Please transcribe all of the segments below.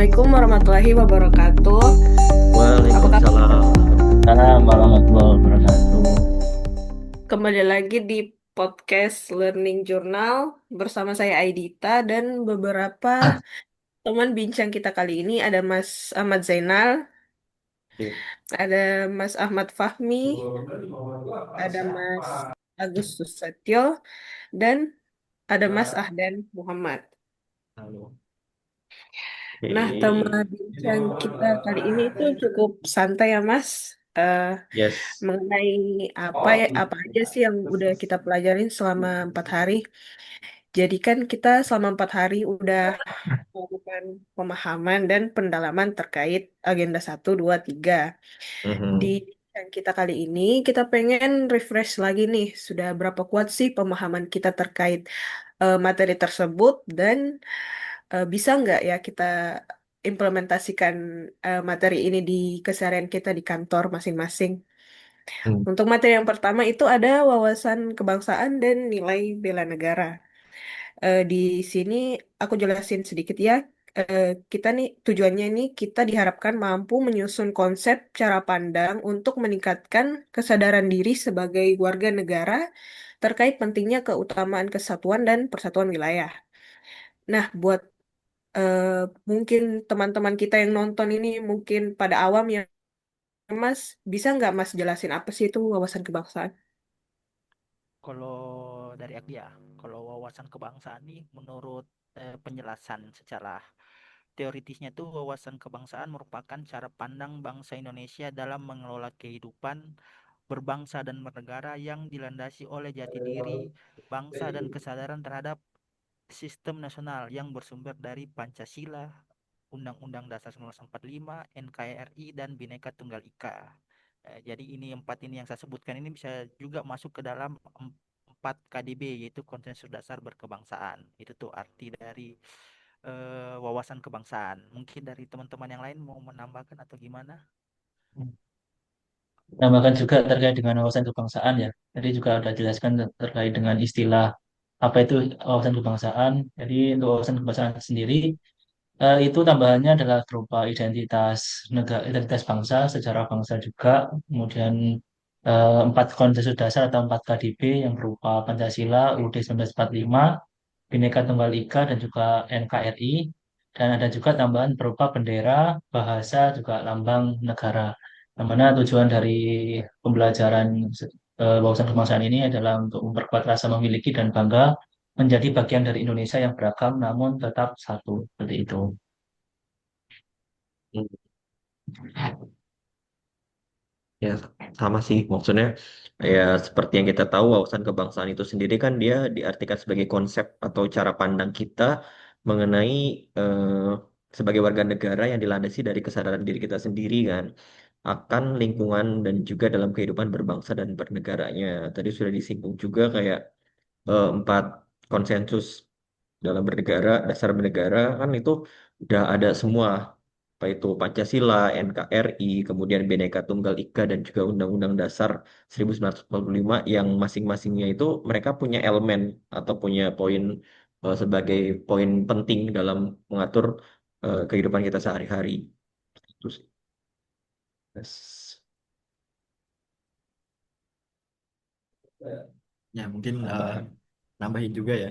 Assalamualaikum warahmatullahi wabarakatuh. Apa kabar? Waalaikumsalam. Salam warahmatullahi wabarakatuh. Kembali lagi di podcast Learning Journal bersama saya Aidita dan beberapa teman bincang kita kali ini ada Mas Ahmad Zainal, Oke. ada Mas Ahmad Fahmi, ada Mas Agus Susetyo, dan ada Mas Ahdan Muhammad. Halo. Nah, tema Oke. bincang kita kali ini itu cukup santai ya, Mas. Eh, Yes. Mengenai apa aja sih yang udah kita pelajarin selama 4 hari. Jadi kan kita selama 4 hari udah melakukan pemahaman dan pendalaman terkait agenda 1, 2, 3. Di Mhm. yang kita kali ini kita pengen refresh lagi nih, sudah berapa kuat sih pemahaman kita terkait materi tersebut dan bisa nggak ya kita implementasikan materi ini di keseharian kita di kantor masing-masing. Hmm. Untuk materi yang pertama itu ada wawasan kebangsaan dan nilai bela negara. Di sini aku jelasin sedikit ya. Kita nih tujuannya ini kita diharapkan mampu menyusun konsep cara pandang untuk meningkatkan kesadaran diri sebagai warga negara terkait pentingnya keutamaan kesatuan dan persatuan wilayah. Nah, buat eh, mungkin teman-teman kita yang nonton ini mungkin pada awam ya, Mas, bisa nggak Mas jelasin apa sih itu wawasan kebangsaan? Kalau dari aku ya, kalau wawasan kebangsaan nih menurut penjelasan secara teoritisnya tuh wawasan kebangsaan merupakan cara pandang bangsa Indonesia dalam mengelola kehidupan berbangsa dan bernegara yang dilandasi oleh jati diri bangsa dan kesadaran terhadap sistem nasional yang bersumber dari Pancasila, Undang-Undang Dasar 1945, NKRI, dan Bhinneka Tunggal Ika. Jadi ini empat ini yang saya sebutkan ini bisa juga masuk ke dalam empat KDB yaitu konsensus dasar berkebangsaan. Itu tuh arti dari wawasan kebangsaan. Mungkin dari teman-teman yang lain mau menambahkan atau gimana? Tambahkan juga terkait dengan wawasan kebangsaan ya. Tadi juga sudah jelaskan terkait dengan istilah apa itu wawasan kebangsaan. Jadi untuk wawasan kebangsaan sendiri itu tambahannya adalah berupa identitas negara, identitas bangsa, sejarah bangsa juga, kemudian empat konsensus dasar atau empat KDB yang berupa Pancasila, UUD 1945, Bhinneka Tunggal Ika dan juga NKRI, dan ada juga tambahan berupa bendera, bahasa, juga lambang negara. Yang mana tujuan dari pembelajaran wawasan kebangsaan ini adalah untuk memperkuat rasa memiliki dan bangga menjadi bagian dari Indonesia yang beragam namun tetap satu, seperti itu. Hmm. Ya, sama sih maksudnya ya seperti yang kita tahu wawasan kebangsaan itu sendiri kan dia diartikan sebagai konsep atau cara pandang kita mengenai sebagai warga negara yang dilandasi dari kesadaran diri kita sendiri kan akan lingkungan dan juga dalam kehidupan berbangsa dan bernegaranya. Tadi sudah disinggung juga kayak empat konsensus dalam bernegara, dasar bernegara kan itu udah ada semua, apa itu Pancasila, NKRI, kemudian Bhinneka Tunggal Ika dan juga Undang-Undang Dasar 1945 yang masing-masingnya itu mereka punya elemen atau punya poin sebagai poin penting dalam mengatur kehidupan kita sehari-hari. Itu sih. Yes. Ya mungkin Tambahan. nambahin juga ya.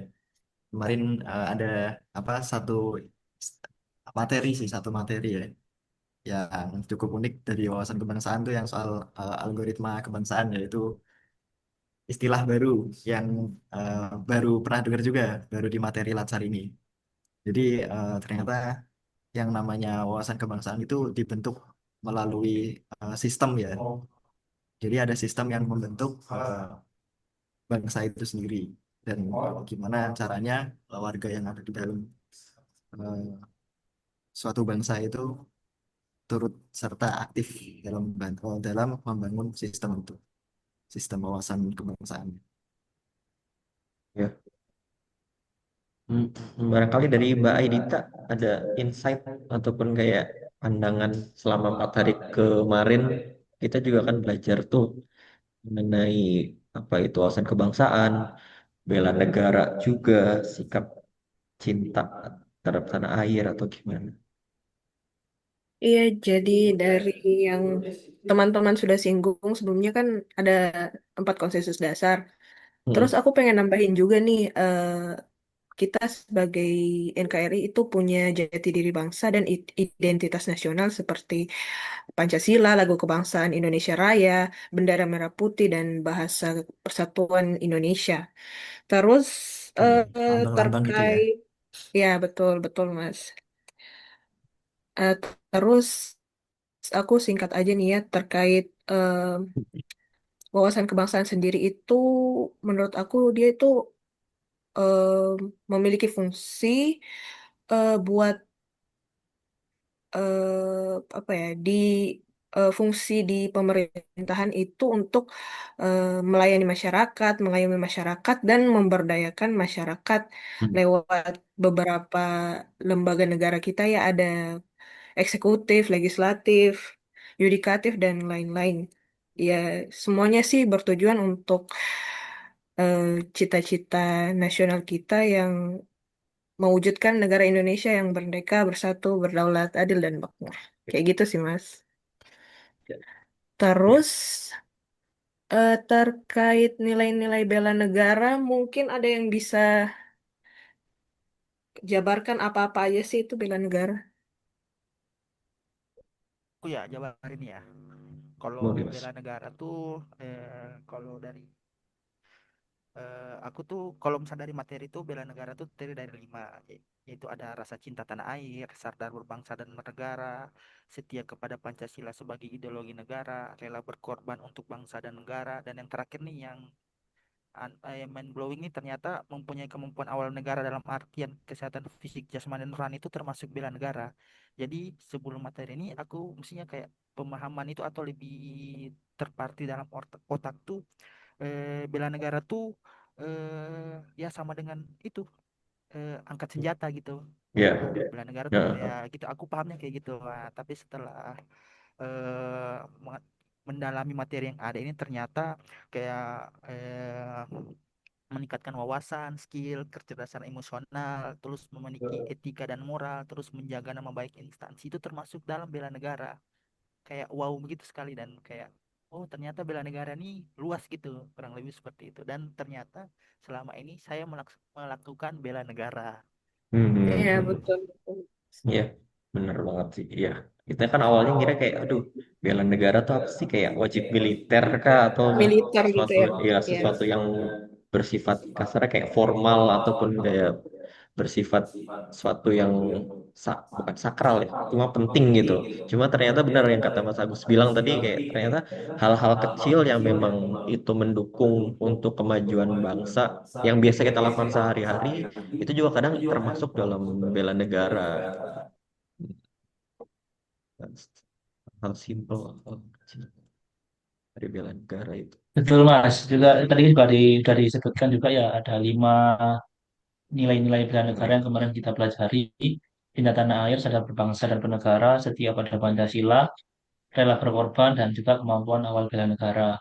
Kemarin ada apa materi sih satu materi ya yang cukup unik dari wawasan kebangsaan tuh yang soal algoritma kebangsaan yaitu istilah baru yang baru pernah dengar juga baru di materi Latsar ini. Jadi ternyata yang namanya wawasan kebangsaan itu dibentuk melalui sistem ya. Jadi ada sistem yang membentuk bangsa itu sendiri dan gimana caranya warga yang ada di dalam eh, suatu bangsa itu turut serta aktif dalam membangun sistem itu, sistem wawasan kebangsaan. Ya. Hmm, Barangkali dari Mbak Aidita ada insight ataupun kayak pandangan selama 4 hari kemarin kita juga kan belajar tuh mengenai apa itu wawasan kebangsaan, bela negara juga, sikap cinta terhadap tanah air atau gimana. Iya, jadi dari yang teman-teman sudah singgung sebelumnya kan ada 4 konsensus dasar. Terus Mm-mm. aku pengen nambahin juga nih, kita sebagai NKRI itu punya jati diri bangsa dan identitas nasional seperti Pancasila, Lagu Kebangsaan Indonesia Raya, Bendera Merah Putih, dan Bahasa Persatuan Indonesia. Terus Wih, eh, lambang-lambang gitu ya. terkait, ya betul betul Mas. Eh, terus aku singkat aja nih ya terkait wawasan kebangsaan sendiri itu, menurut aku dia itu memiliki fungsi buat apa ya di fungsi di pemerintahan itu untuk melayani masyarakat, mengayomi masyarakat dan memberdayakan masyarakat Hmm. lewat beberapa lembaga negara kita ya, ada eksekutif, legislatif, yudikatif dan lain-lain. Ya, semuanya sih bertujuan untuk eh, cita-cita nasional kita yang mewujudkan negara Indonesia yang merdeka, bersatu, berdaulat, adil, dan makmur. Kayak gitu sih, Mas. Ya. Terus terkait nilai-nilai bela negara, mungkin ada yang bisa jabarkan apa-apa aja sih itu bela negara. Aku ya jabarin ya. Kalau Boleh, Mas. bela negara tuh kalau dari aku tuh kalau misalnya dari materi tuh bela negara tuh terdiri dari 5, yaitu ada rasa cinta tanah air, sadar berbangsa dan bernegara, setia kepada Pancasila sebagai ideologi negara, rela berkorban untuk bangsa dan negara, dan yang terakhir nih yang mind blowing ini ternyata mempunyai kemampuan awal negara dalam artian kesehatan fisik, jasmani dan rohani itu termasuk bela negara. Jadi sebelum materi ini aku mestinya kayak pemahaman itu atau lebih terparti dalam otak tuh bela negara tuh ya sama dengan itu angkat senjata gitu. Ya. Nah, bela negara tuh ya Ya. gitu. Aku pahamnya kayak gitu. Nah, tapi setelah eh, mendalami materi yang ada ini ternyata kayak meningkatkan wawasan, skill, kecerdasan emosional, terus memiliki etika dan moral, terus menjaga nama baik instansi itu termasuk dalam bela negara. Kayak wow begitu sekali dan kayak oh ternyata bela negara ini luas gitu, kurang lebih seperti itu. Dan ternyata selama ini saya melakukan bela negara. Iya, Hmm. betul, betul. Iya, bener banget sih. Iya, kita kan awalnya ngira kayak, aduh, bela negara tuh apa sih, kayak wajib militer kah atau Militer gitu sesuatu, ya. ya Ya. sesuatu yang bersifat kasarnya kayak formal ataupun kayak bersifat suatu yang bukan sakral ya, cuma penting gitu. Cuma ternyata benar yang kata Mas Agus bilang tadi, kayak ternyata hal-hal kecil yang memang itu mendukung untuk kemajuan bangsa yang biasa kita lakukan sehari-hari itu juga kadang termasuk dalam bela negara. Hal simpel, hal kecil dari bela negara itu. Betul Mas, juga tadi juga sudah disebutkan juga ya ada 5 nilai-nilai bela negara yang kemarin kita pelajari. Cinta tanah air, sadar berbangsa dan bernegara, setia pada Pancasila, rela berkorban, dan juga kemampuan awal bela negara.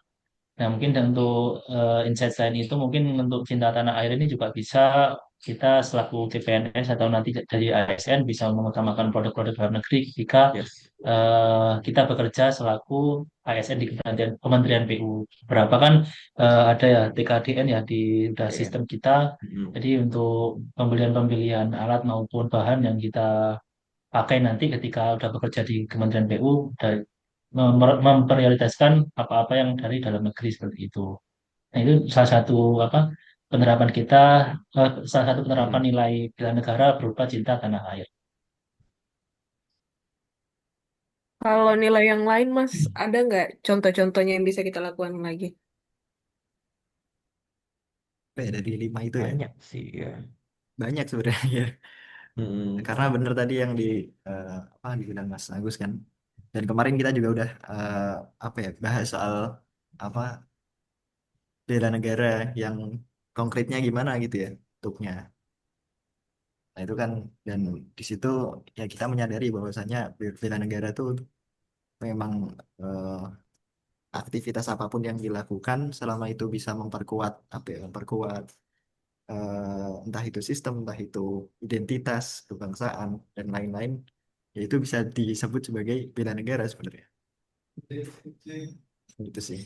Nah, mungkin untuk insight selain itu, mungkin untuk cinta tanah air ini juga bisa kita selaku CPNS atau nanti dari ASN bisa mengutamakan produk-produk dalam negeri ketika Yes. kita bekerja selaku ASN di Kementerian PU. Berapa kan ada ya TKDN ya di udah TN. sistem kita. Mm. Jadi untuk pembelian-pembelian alat maupun bahan yang kita pakai nanti ketika udah bekerja di Kementerian PU, udah memprioritaskan apa-apa yang dari dalam negeri seperti itu. Nah, itu salah satu apa penerapan kita, salah satu penerapan Mm. nilai bela negara berupa cinta tanah air. Kalau nilai yang lain, Mas, ada nggak contoh-contohnya yang bisa kita lakukan lagi? Apa ya, dari 5 itu ya Banyak sih ya. banyak sebenarnya. Mm. Karena bener tadi yang apa dibilang Mas Agus kan. Dan kemarin kita juga udah apa ya bahas soal apa bela negara yang konkretnya gimana gitu ya bentuknya. Nah itu kan dan di situ ya kita menyadari bahwasanya bela negara itu memang eh, aktivitas apapun yang dilakukan selama itu bisa memperkuat apa ya memperkuat entah itu sistem entah itu identitas kebangsaan dan lain-lain ya itu bisa disebut sebagai bela negara sebenarnya. Gitu sih.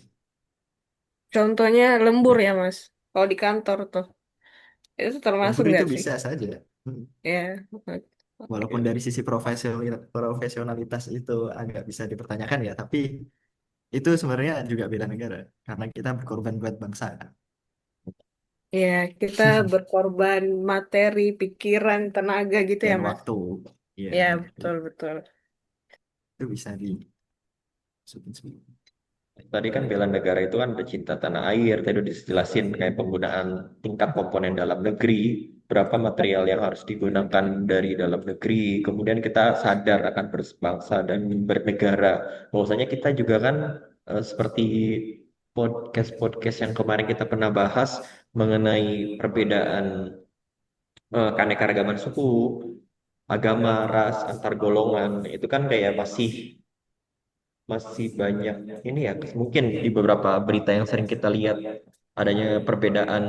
Contohnya lembur ya Mas. Kalau di kantor tuh itu termasuk Lembur itu nggak sih? bisa saja. Hmm. Ya, Walaupun oke. dari sisi profesionalitas itu agak bisa dipertanyakan ya, tapi itu sebenarnya juga bela negara karena kita berkorban buat bangsa kan. Ya, kita berkorban materi, pikiran, tenaga gitu ya Dan Mas. waktu, ya Ya, itu, betul betul. itu bisa disebut sebagai. Tadi kan bela negara itu kan ada cinta tanah air, tadi udah dijelasin kayak penggunaan tingkat komponen dalam negeri, berapa material yang harus digunakan dari dalam negeri, kemudian kita sadar akan berbangsa dan bernegara. Bahwasanya kita juga kan seperti podcast-podcast yang kemarin kita pernah bahas mengenai perbedaan keanekaragaman suku, agama, ras, antar golongan, itu kan kayak masih banyak ini ya mungkin di beberapa berita yang sering kita lihat adanya perbedaan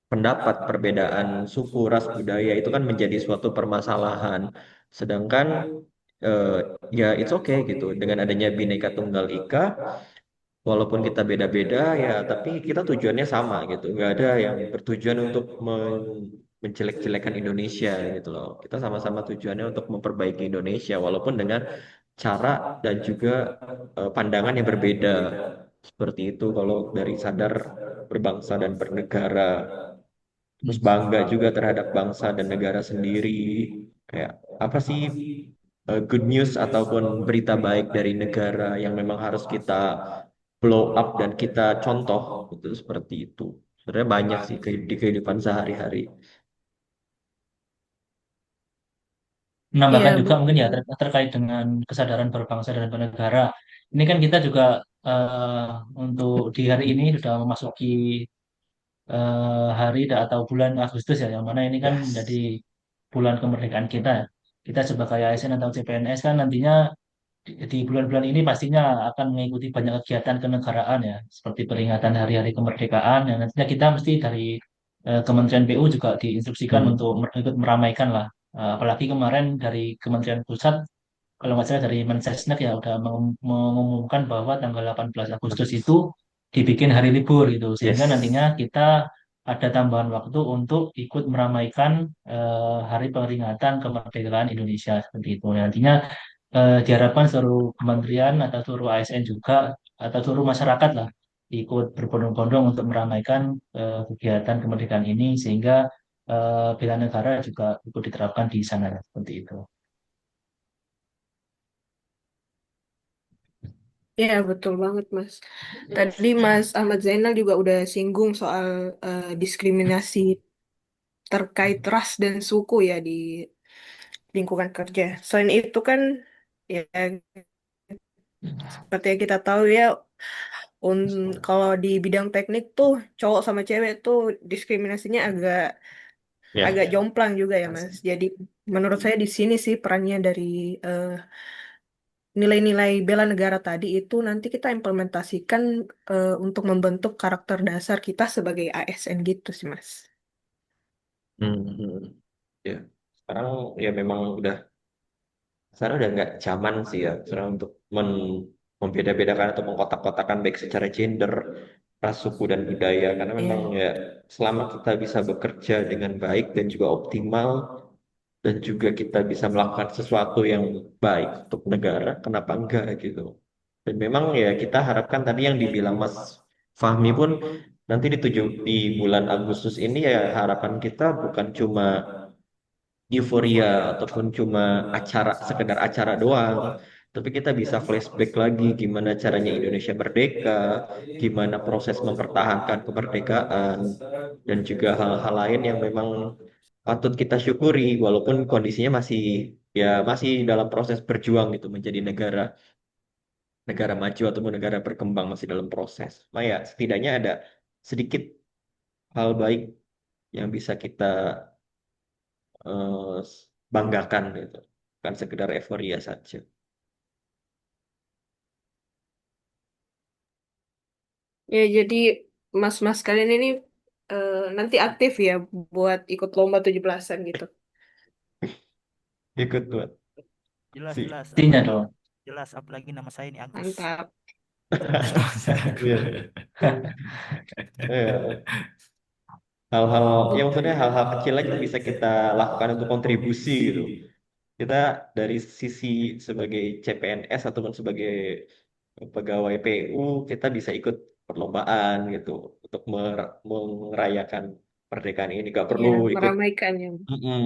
pendapat, perbedaan suku, ras, budaya itu kan menjadi suatu permasalahan. Sedangkan eh, ya it's okay gitu dengan adanya Bhinneka Tunggal Ika, walaupun kita beda-beda ya tapi kita tujuannya sama gitu. Nggak ada yang bertujuan untuk menjelek-jelekan Indonesia gitu loh. Kita sama-sama tujuannya untuk memperbaiki Indonesia walaupun dengan cara dan juga pandangan yang berbeda. Seperti itu kalau dari sadar berbangsa dan bernegara. Terus bangga juga terhadap bangsa dan negara sendiri. Kayak apa sih good news ataupun berita baik dari negara yang memang harus kita blow up dan kita contoh itu seperti itu. Sebenarnya banyak sih di kehidupan sehari-hari. Menambahkan Iya, juga mungkin ya betul. terkait dengan kesadaran berbangsa dan bernegara. Ini kan kita juga eh, untuk di hari ini sudah memasuki atau bulan Agustus ya, yang mana ini kan menjadi Yes. bulan kemerdekaan kita. Ya. Kita sebagai ASN atau CPNS kan nantinya di bulan-bulan ini pastinya akan mengikuti banyak kegiatan kenegaraan ya, seperti peringatan hari-hari kemerdekaan. Yang nantinya kita mesti dari Kementerian PU juga diinstruksikan Hmm. untuk ikut meramaikan lah. Apalagi kemarin dari Kementerian Pusat kalau nggak salah dari Mensesnek ya udah mengumumkan bahwa tanggal 18 Agustus itu dibikin hari libur gitu sehingga nantinya Yes. kita ada tambahan waktu untuk ikut meramaikan hari peringatan kemerdekaan Indonesia seperti itu. Nantinya diharapkan seluruh kementerian atau seluruh ASN juga atau seluruh masyarakat lah ikut berbondong-bondong untuk meramaikan kegiatan kemerdekaan ini sehingga bela negara juga ikut diterapkan di sana ya, seperti itu. Iya, betul banget, Mas. Tadi Mas Ahmad Zainal juga udah singgung soal diskriminasi terkait ras dan suku ya di lingkungan kerja. Selain itu kan, ya seperti yang kita tahu ya, kalau di bidang teknik tuh cowok sama cewek tuh diskriminasinya agak Ya. agak jomplang juga ya, Mas. Jadi menurut saya di sini sih perannya dari eh, nilai-nilai bela negara tadi itu nanti kita implementasikan untuk membentuk karakter dasar kita sebagai ASN gitu sih, Mas. Hmm, hmm, hmm. Ya. Sekarang ya memang sekarang udah nggak zaman sih ya sekarang untuk membeda-bedakan atau mengkotak-kotakan baik secara gender, ras, suku dan budaya karena memang Iya. ya selama kita bisa bekerja dengan baik dan juga optimal dan juga kita bisa melakukan sesuatu yang baik untuk negara, kenapa enggak gitu. Dan memang ya kita harapkan tadi yang dibilang Mas Fahmi pun nanti di bulan Agustus ini ya harapan kita bukan cuma euforia ataupun cuma sekedar acara doang. Tapi kita bisa flashback lagi gimana caranya Indonesia merdeka, gimana proses mempertahankan kemerdekaan, dan juga hal-hal lain yang memang patut kita syukuri walaupun kondisinya masih dalam proses berjuang gitu menjadi negara negara maju ataupun negara berkembang masih dalam proses. Nah ya setidaknya ada sedikit hal baik yang bisa kita eh, banggakan gitu. Bukan sekedar euforia saja. Ya, jadi mas-mas kalian ini nanti aktif ya buat ikut lomba 17-an gitu. Ikut tuh. Jelas, sih. jelas, Pastinya apalagi dong. jelas, apalagi nama saya ini Agus. Mantap. Iya. Iya. Hal-hal ya Oh, maksudnya hal-hal kecil aja yang bisa kita lakukan untuk kontribusi gitu. Kita dari sisi sebagai CPNS ataupun sebagai pegawai PU kita bisa ikut perlombaan gitu untuk merayakan kemerdekaan ini. Gak perlu ya, ikut meramaikan ya. mm-mm,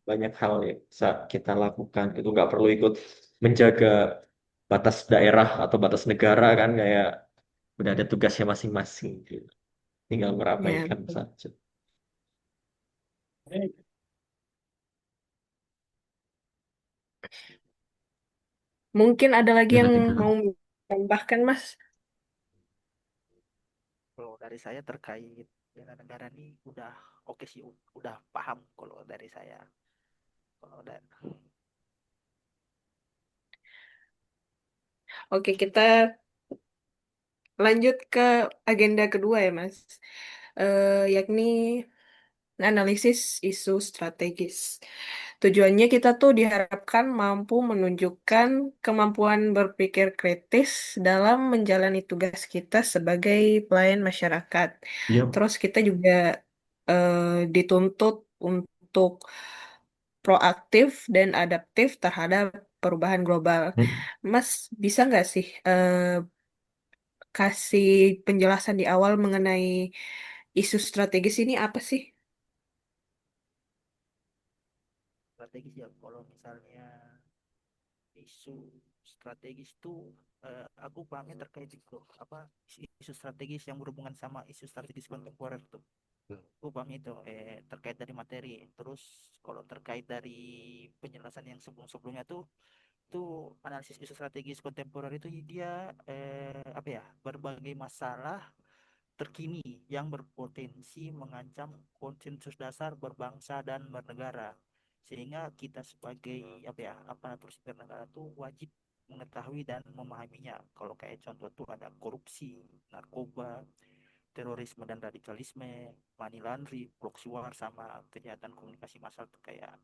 banyak hal yang bisa kita lakukan gitu. Gak perlu ikut menjaga batas daerah atau batas negara kan kayak udah ada tugasnya masing-masing gitu. Tinggal Ya, meramaikan betul. saja. Mungkin ada lagi yang Gimana mau gimana? tambahkan, Mas? Kalau dari saya terkait bela negara ini udah oke sih, udah paham kalau dari saya. Kalau dari Oke, kita lanjut ke agenda kedua ya, Mas. Yakni analisis isu strategis. Tujuannya kita tuh diharapkan mampu menunjukkan kemampuan berpikir kritis dalam menjalani tugas kita sebagai pelayan masyarakat. Yap. Terus kita juga dituntut untuk proaktif dan adaptif terhadap perubahan global. Hmm. Mas, bisa nggak sih kasih penjelasan di awal mengenai isu strategis ini apa sih? strategis ya, kalau misalnya isu strategis itu aku pahamnya terkait itu apa isu strategis yang berhubungan sama isu strategis kontemporer tuh. Aku paham itu terkait dari materi. Terus kalau terkait dari penjelasan yang sebelum-sebelumnya tuh analisis isu strategis kontemporer itu dia apa ya, berbagai masalah terkini yang berpotensi mengancam konsensus dasar berbangsa dan bernegara, sehingga kita sebagai apa ya, aparatur sipil negara tuh wajib mengetahui dan memahaminya. Kalau kayak contoh tuh ada korupsi, narkoba, terorisme dan radikalisme, money laundering, proxy war, sama kejahatan komunikasi massal tuh kayak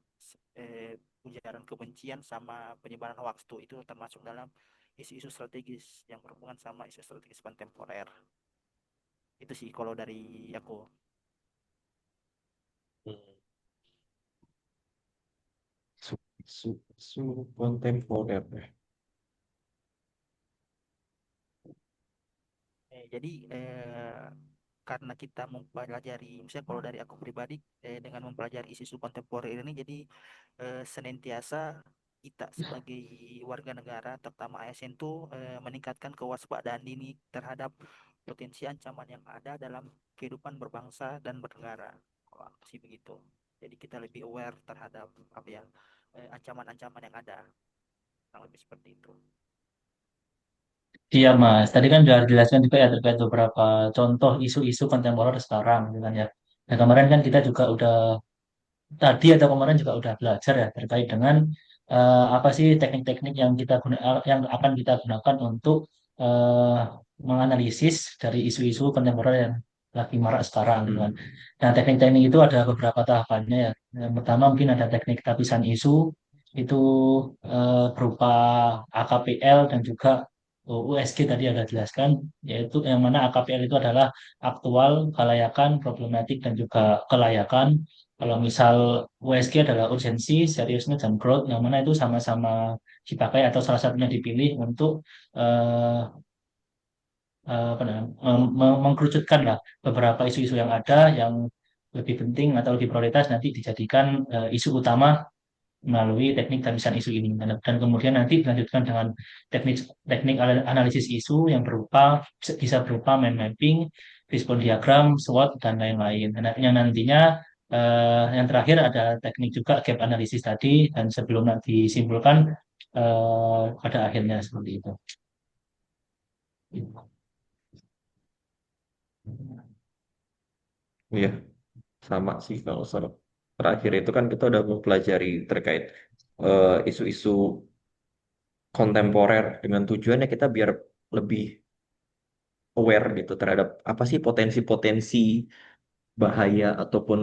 ujaran kebencian sama penyebaran hoax tuh, itu termasuk dalam isu-isu strategis yang berhubungan sama isu strategis kontemporer. Itu sih kalau dari aku. Su kontemporer. Jadi karena kita mempelajari, misalnya kalau dari aku pribadi, dengan mempelajari isu-isu kontemporer ini, jadi senantiasa kita sebagai warga negara, terutama ASN tuh meningkatkan kewaspadaan dini terhadap potensi ancaman yang ada dalam kehidupan berbangsa dan bernegara. Kalau aku sih begitu. Jadi kita lebih aware terhadap apa ya, ancaman-ancaman yang ada, kurang lebih seperti itu. Iya Mas, tadi kan sudah dijelaskan juga ya terkait beberapa contoh isu-isu kontemporer sekarang, gitu kan ya. Nah kemarin kan kita juga udah tadi atau kemarin juga udah belajar ya terkait dengan apa sih teknik-teknik yang yang akan kita gunakan untuk eh, menganalisis dari isu-isu kontemporer yang lagi marak sekarang, gitu kan. Hmm. Nah, teknik-teknik itu ada beberapa tahapannya ya. Yang pertama mungkin ada teknik tapisan isu, itu berupa AKPL dan juga USG tadi ada jelaskan, yaitu yang mana AKPL itu adalah aktual, kelayakan, problematik, dan juga kelayakan. Kalau misal USG adalah urgensi, seriousness, dan growth, yang mana itu sama-sama dipakai atau salah satunya dipilih untuk eh, apa namanya, mengkerucutkan lah beberapa isu-isu yang ada yang lebih penting atau lebih prioritas nanti dijadikan isu utama melalui teknik tamisan isu ini. Dan kemudian nanti dilanjutkan dengan teknik teknik analisis isu yang bisa berupa mind mapping, respon diagram, SWOT, dan lain-lain. Dan yang nantinya yang terakhir ada teknik juga gap analisis tadi, dan sebelum nanti disimpulkan pada akhirnya seperti itu. Iya, sama sih kalau soal terakhir itu kan kita udah mempelajari terkait isu-isu kontemporer dengan tujuannya kita biar lebih aware gitu terhadap apa sih potensi-potensi bahaya ataupun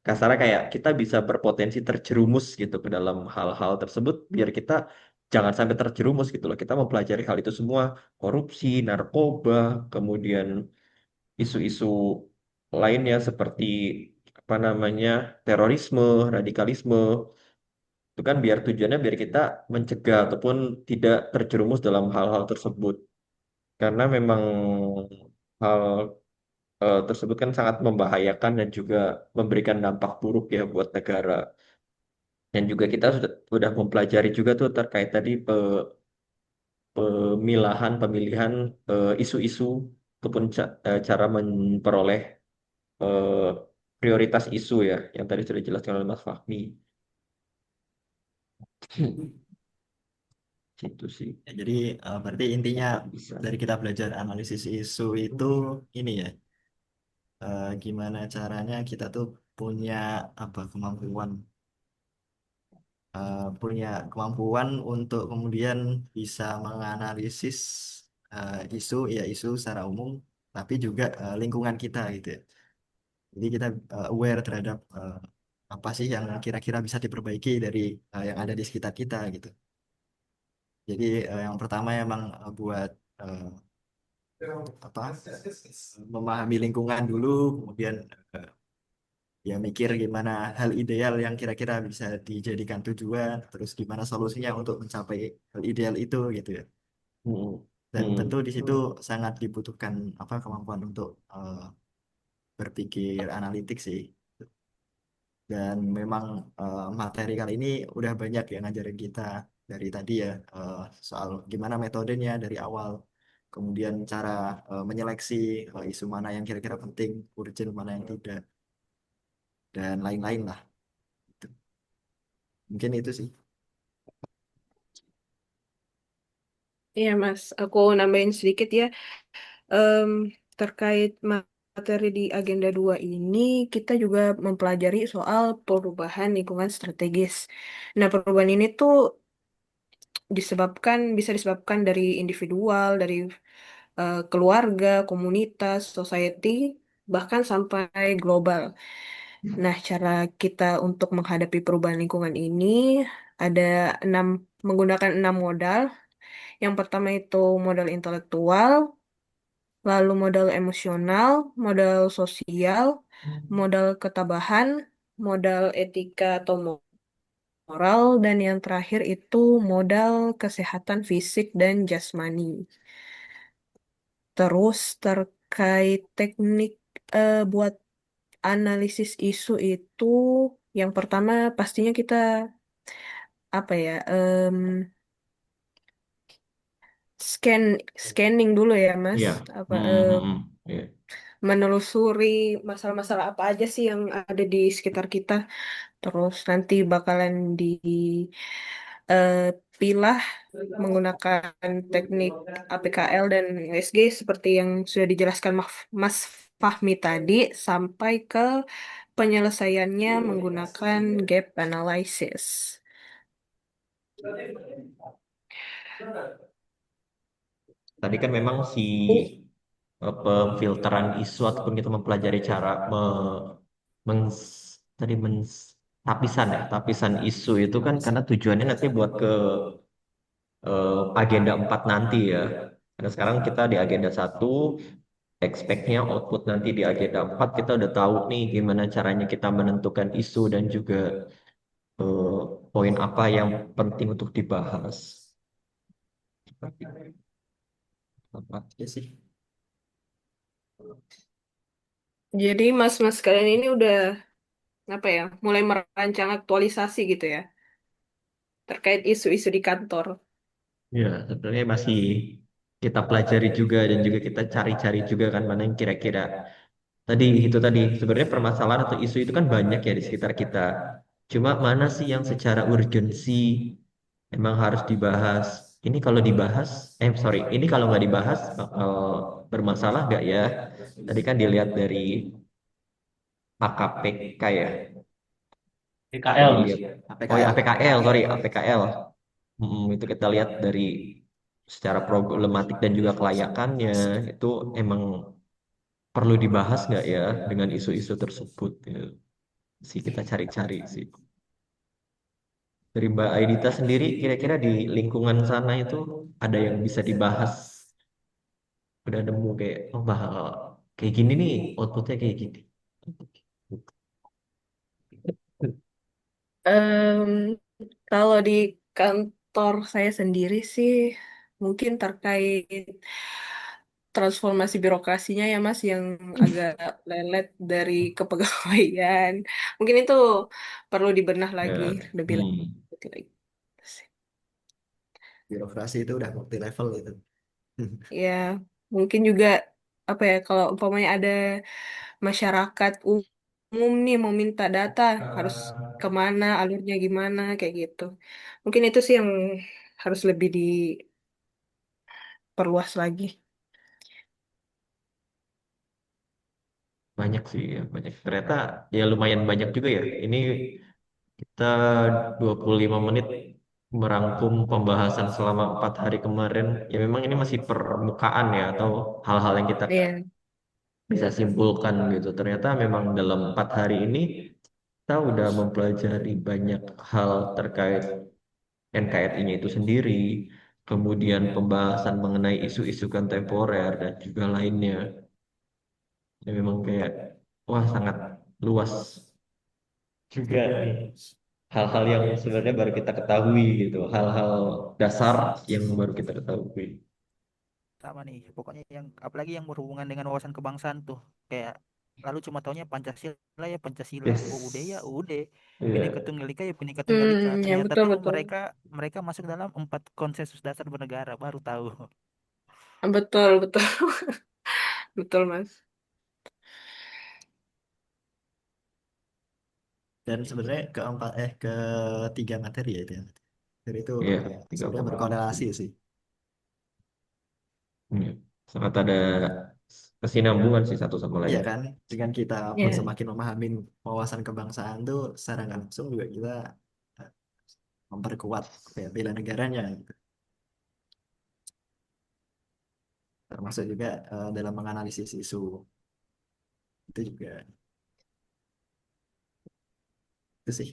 kasarnya kayak kita bisa berpotensi terjerumus gitu ke dalam hal-hal tersebut biar kita jangan sampai terjerumus gitu loh. Kita mempelajari hal itu semua, korupsi, narkoba, kemudian isu-isu lainnya seperti apa namanya terorisme, radikalisme. Itu kan biar tujuannya biar kita mencegah ataupun tidak terjerumus dalam hal-hal tersebut. Karena memang hal tersebut kan sangat membahayakan dan juga memberikan dampak buruk ya buat negara. Dan juga kita sudah mempelajari juga tuh terkait tadi pemilihan isu-isu ataupun cara memperoleh eh, prioritas isu ya yang tadi sudah dijelaskan oleh Mas Fahmi. Gitu sih. Ya, jadi berarti intinya Bisa. dari kita belajar analisis isu itu ini ya, gimana caranya kita tuh punya apa punya kemampuan untuk kemudian bisa menganalisis isu ya isu secara umum, tapi juga lingkungan kita gitu ya. Jadi kita aware terhadap apa sih yang kira-kira bisa diperbaiki dari yang ada di sekitar kita gitu. Jadi yang pertama emang buat eh, apa memahami lingkungan dulu, kemudian eh, ya mikir gimana hal ideal yang kira-kira bisa dijadikan tujuan, terus gimana solusinya untuk mencapai hal ideal itu gitu ya. Hmm. Dan tentu Hmm. di situ sangat dibutuhkan apa kemampuan untuk berpikir analitik sih. Dan memang materi kali ini udah banyak yang ngajarin kita dari tadi ya soal gimana metodenya dari awal, kemudian cara menyeleksi isu mana yang kira-kira penting, urgent mana yang tidak, dan lain-lain lah. Gitu. Mungkin itu sih. Iya, Mas. Aku nambahin sedikit ya. Em, terkait materi di Agenda 2 ini, kita juga mempelajari soal perubahan lingkungan strategis. Nah, perubahan ini tuh bisa disebabkan dari individual, dari keluarga, komunitas, society, bahkan sampai global. Nah, cara kita untuk menghadapi perubahan lingkungan ini ada enam menggunakan 6 modal. Yang pertama itu modal intelektual, lalu modal emosional, modal sosial, modal ketabahan, modal etika atau moral, dan yang terakhir itu modal kesehatan fisik dan jasmani. Terus terkait teknik buat analisis isu itu, yang pertama pastinya kita apa ya scan scanning dulu ya Mas, Iya. apa Hmm. Hmm. Iya. menelusuri masalah-masalah apa aja sih yang ada di sekitar kita. Terus nanti bakalan dipilah menggunakan teknik APKL dan USG seperti yang sudah dijelaskan Mas Fahmi tadi sampai ke penyelesaiannya menggunakan gap analysis. Tadi kan memang si pemfilteran isu ataupun kita mempelajari cara tadi tapisan ya, tapisan isu itu kan karena tujuannya nanti buat ke agenda 4 nanti ya. Karena sekarang kita di agenda 1, expect-nya output nanti di agenda 4 kita udah tahu nih gimana caranya kita menentukan isu dan juga eh, poin apa yang penting untuk dibahas. Apa? Ya sih. Jadi mas-mas kalian ini udah apa ya, mulai merancang aktualisasi gitu ya terkait isu-isu di kantor. Ya, sebenarnya masih kita pelajari juga dan juga kita cari-cari juga kan mana yang kira-kira tadi sebenarnya permasalahan atau isu itu kan banyak ya di sekitar kita. Cuma mana sih yang secara urgensi memang harus dibahas? Ini kalau dibahas, sorry, ini kalau nggak dibahas bakal bermasalah nggak ya? Tadi kan dilihat dari AKPK ya. Kita PKL, Mas. dilihat. Oh ya APKL. APKL, sorry APKL. Itu kita lihat dari secara problematik dan juga kelayakannya itu emang perlu dibahas nggak ya dengan isu-isu tersebut ya. sih kita cari-cari sih. Dari Mbak Aidita sendiri, kira-kira di lingkungan sana itu ada yang bisa dibahas, udah nemu kayak, oh bakal kayak gini nih, outputnya kayak gini. Em, Kalau di kantor saya sendiri sih, mungkin terkait transformasi birokrasinya ya Mas yang agak lelet dari kepegawaian. Mungkin itu perlu dibenah lagi Ya, lebih hmm, lanjut lagi. Birokrasi itu udah multi level itu. Ya, mungkin juga apa ya kalau umpamanya ada masyarakat umum nih mau minta data harus kemana, alurnya gimana kayak gitu. Mungkin itu sih yang harus lebih diperluas lagi. banyak sih ya, banyak. Ternyata ya lumayan banyak juga ya. Ini kita 25 menit merangkum pembahasan selama 4 hari kemarin. Ya memang ini masih permukaan ya, atau hal-hal yang kita Iya, bisa simpulkan gitu. Ternyata memang dalam 4 hari ini kita udah mempelajari banyak hal terkait NKRI-nya itu sendiri, kemudian pembahasan mengenai isu-isu kontemporer dan juga lainnya. Ya memang kayak wah sangat luas juga nih. Hal-hal yang sebenarnya baru kita ketahui gitu, hal-hal dasar yang baru kita ketahui. Sama nih, pokoknya yang apalagi yang berhubungan dengan wawasan kebangsaan tuh kayak lalu cuma taunya Pancasila ya Pancasila, UUD ya Yes, UUD, Bhinneka iya, Tunggal Ika ya Bhinneka Tunggal Ika. ya Ternyata betul tuh betul, mereka mereka masuk dalam 4 konsensus dasar bernegara, baru tahu. betul betul betul Mas. Dan sebenarnya ketiga materi ya itu ya. Jadi itu iya, tiga sebenarnya puluh. berkorelasi sih. Iya. Sangat ada kesinambungan sih satu sama Iya lain. kan, dengan kita Ya, semakin memahami wawasan kebangsaan tuh secara nggak langsung juga kita eh, memperkuat kayak bela negaranya gitu. Termasuk juga dalam menganalisis isu itu juga itu sih.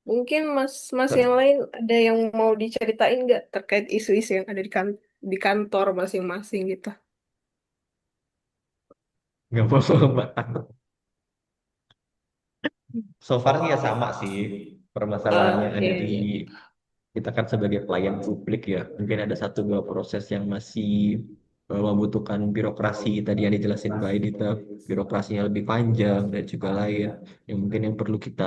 mungkin Mas yang lain ada yang mau diceritain nggak terkait isu-isu yang ada di kantor masing-masing gitu. Nggak apa-apa, Mbak. So far sih ya sama sih. Permasalahannya ada Oke. di kita kan sebagai pelayan publik ya. Mungkin ada satu dua proses yang masih membutuhkan birokrasi. Tadi yang dijelasin Mbak Edita, birokrasinya lebih panjang dan juga lain. Yang mungkin yang perlu kita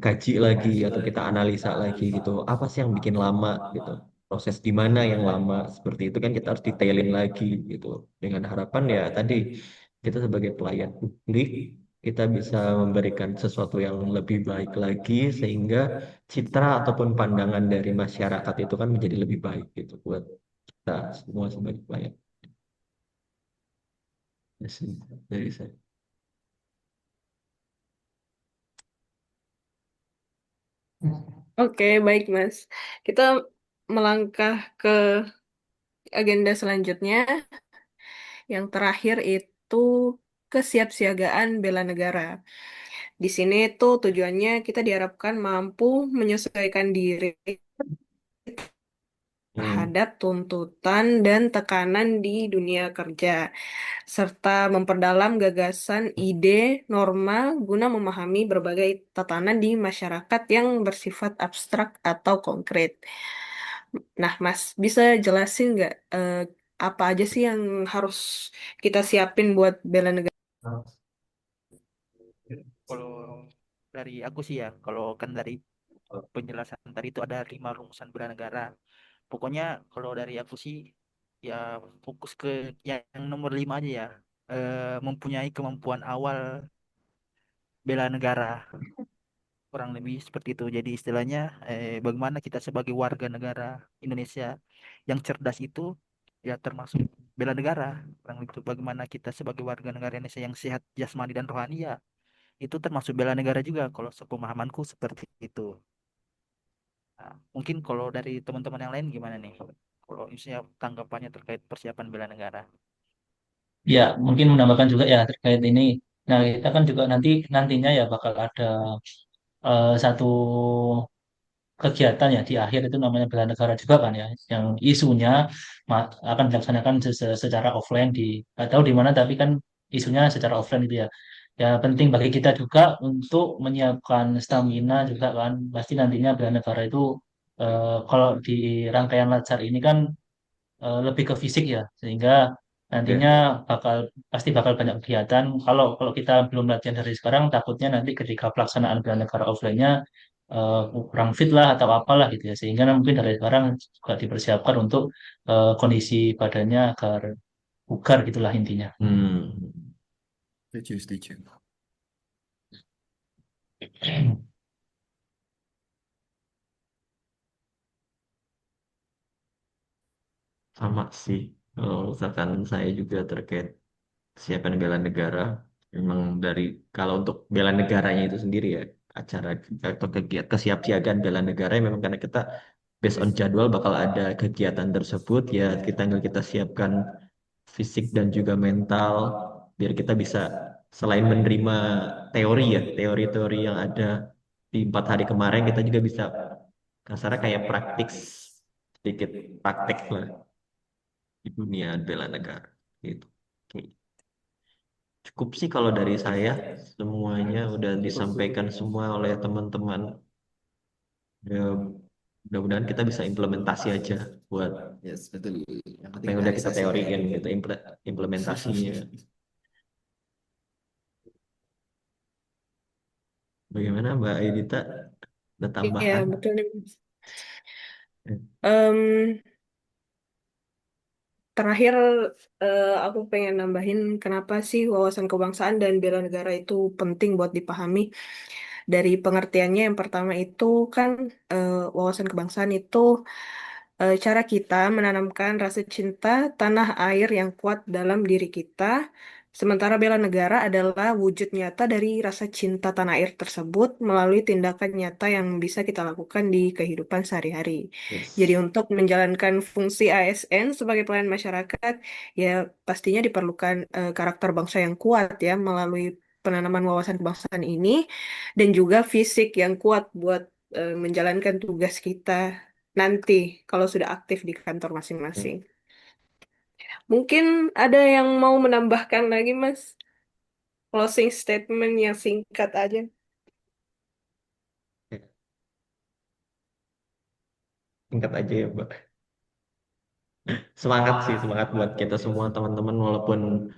kaji lagi atau kita analisa lagi gitu. Apa sih yang bikin lama gitu? Proses di mana yang lama seperti itu kan kita harus detailin lagi gitu. Dengan harapan ya tadi kita sebagai pelayan publik kita bisa memberikan sesuatu yang lebih baik lagi sehingga citra ataupun pandangan dari masyarakat itu kan menjadi lebih baik gitu buat kita semua sebagai pelayan. Ya sih, dari saya. Oke, baik Mas. Kita melangkah ke agenda selanjutnya. Yang terakhir itu kesiapsiagaan bela negara. Di sini tuh tujuannya kita diharapkan mampu menyesuaikan diri Hmm. terhadap tuntutan dan tekanan di dunia kerja, serta memperdalam gagasan, ide, norma guna memahami berbagai tatanan di masyarakat yang bersifat abstrak atau konkret. Nah, Mas, bisa jelasin nggak apa aja sih yang harus kita siapin buat bela negara? Kalau dari aku sih ya, kalau kan dari penjelasan tadi itu ada 5 rumusan bela negara. Pokoknya kalau dari aku sih ya fokus ke yang nomor 5 aja ya. Mempunyai kemampuan awal bela negara, kurang lebih seperti itu. Jadi istilahnya bagaimana kita sebagai warga negara Indonesia yang cerdas itu ya termasuk bela negara. Kurang lebih itu bagaimana kita sebagai warga negara Indonesia yang sehat jasmani dan rohani ya itu termasuk bela negara juga kalau sepemahamanku seperti itu. Nah, mungkin kalau dari teman-teman yang lain gimana nih? Kalau misalnya tanggapannya terkait persiapan bela negara. Ya, mungkin menambahkan juga ya terkait ini. Nah, kita kan juga nantinya ya bakal ada satu kegiatan ya di akhir itu namanya bela negara juga kan ya, yang isunya akan dilaksanakan secara offline di nggak tahu di mana tapi kan isunya secara offline itu ya. Ya penting bagi kita juga untuk menyiapkan stamina juga kan. Pasti nantinya bela negara itu kalau di rangkaian latsar ini kan lebih ke fisik ya, sehingga nantinya Ya. bakal pasti bakal banyak kegiatan. Kalau kalau kita belum latihan dari sekarang, takutnya nanti ketika pelaksanaan bela negara offline-nya kurang fit lah atau apalah gitu ya. Sehingga mungkin dari sekarang juga dipersiapkan untuk kondisi badannya agar bugar gitulah intinya. Hmm. Setuju, setuju. Sama sih. Kalau misalkan saya juga terkait kesiapan bela negara, memang dari kalau untuk bela negaranya itu sendiri ya, acara atau kegiatan kesiapsiagaan bela negara ya memang karena kita based on jadwal bakal ada kegiatan tersebut ya kita siapkan fisik dan juga mental biar kita bisa selain menerima teori ya teori-teori yang ada di 4 hari kemarin kita juga bisa kasarnya kayak praktik sedikit praktek lah di dunia bela negara gitu. Oke. Cukup sih kalau dari saya semuanya udah disampaikan semua oleh teman-teman. Ya, mudah-mudahan kita bisa implementasi aja buat Yes, betul. Yang apa penting yang udah kita realisasinya ya. teorikan gitu implementasinya. Bagaimana Mbak Aidita? Ada Iya, tambahan? betul nih, Mas. Eh, Em, Terakhir, aku pengen nambahin kenapa sih wawasan kebangsaan dan bela negara itu penting buat dipahami. Dari pengertiannya yang pertama itu kan wawasan kebangsaan itu cara kita menanamkan rasa cinta tanah air yang kuat dalam diri kita. Sementara bela negara adalah wujud nyata dari rasa cinta tanah air tersebut melalui tindakan nyata yang bisa kita lakukan di kehidupan sehari-hari. Jadi Yes. untuk menjalankan fungsi ASN sebagai pelayan masyarakat, ya pastinya diperlukan karakter bangsa yang kuat ya melalui penanaman wawasan kebangsaan ini dan juga fisik yang kuat buat menjalankan tugas kita nanti kalau sudah aktif di kantor masing-masing. Mungkin ada yang mau menambahkan lagi, Mas? Closing statement yang singkat aja. Singkat aja ya Mbak. Semangat sih, semangat buat kita semua teman-teman walaupun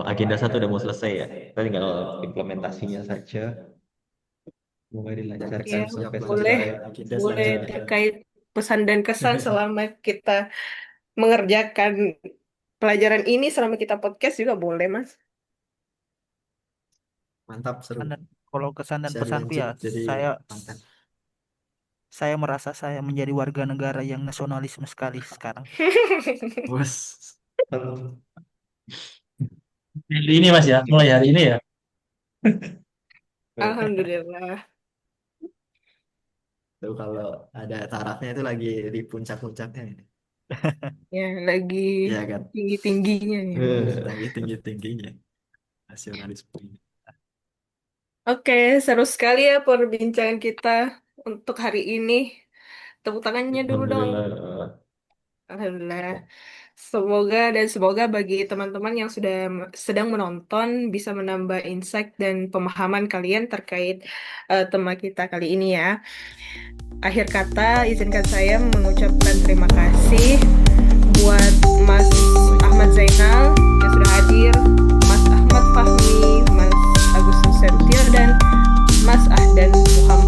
agenda satu udah mau selesai ya. Kita tinggal implementasinya saja. Semoga Ya, dilancarkan Siap sampai lanjut boleh, selesai. agenda boleh selanjutnya. terkait pesan dan kesan selama kita mengerjakan pelajaran ini selama kita podcast juga boleh, Mas. Mantap, seru. Kalau kesan dan Bisa pesanku dilanjut ya, jadi saya konten. saya merasa saya menjadi warga negara yang nasionalisme sekali sekarang. Bos. Ini Mas ya, mulai hari ini ya. Alhamdulillah. Tuh kalau ada tarafnya itu lagi di puncak-puncaknya ini. Ya, lagi Iya kan? tinggi-tingginya ya. Lagi tinggi-tingginya nasionalisme ini. Oke, seru sekali ya perbincangan kita untuk hari ini. Tepuk tangannya dulu dong. Alhamdulillah. Alhamdulillah. Semoga bagi teman-teman yang sudah sedang menonton bisa menambah insight dan pemahaman kalian terkait tema kita kali ini ya. Akhir kata, izinkan saya mengucapkan terima kasih buat Mas Ahmad Zainal yang sudah hadir, Mas Ahmad Fahmi, Mas Agus Susetio, dan Mas Ahdan Muhammad.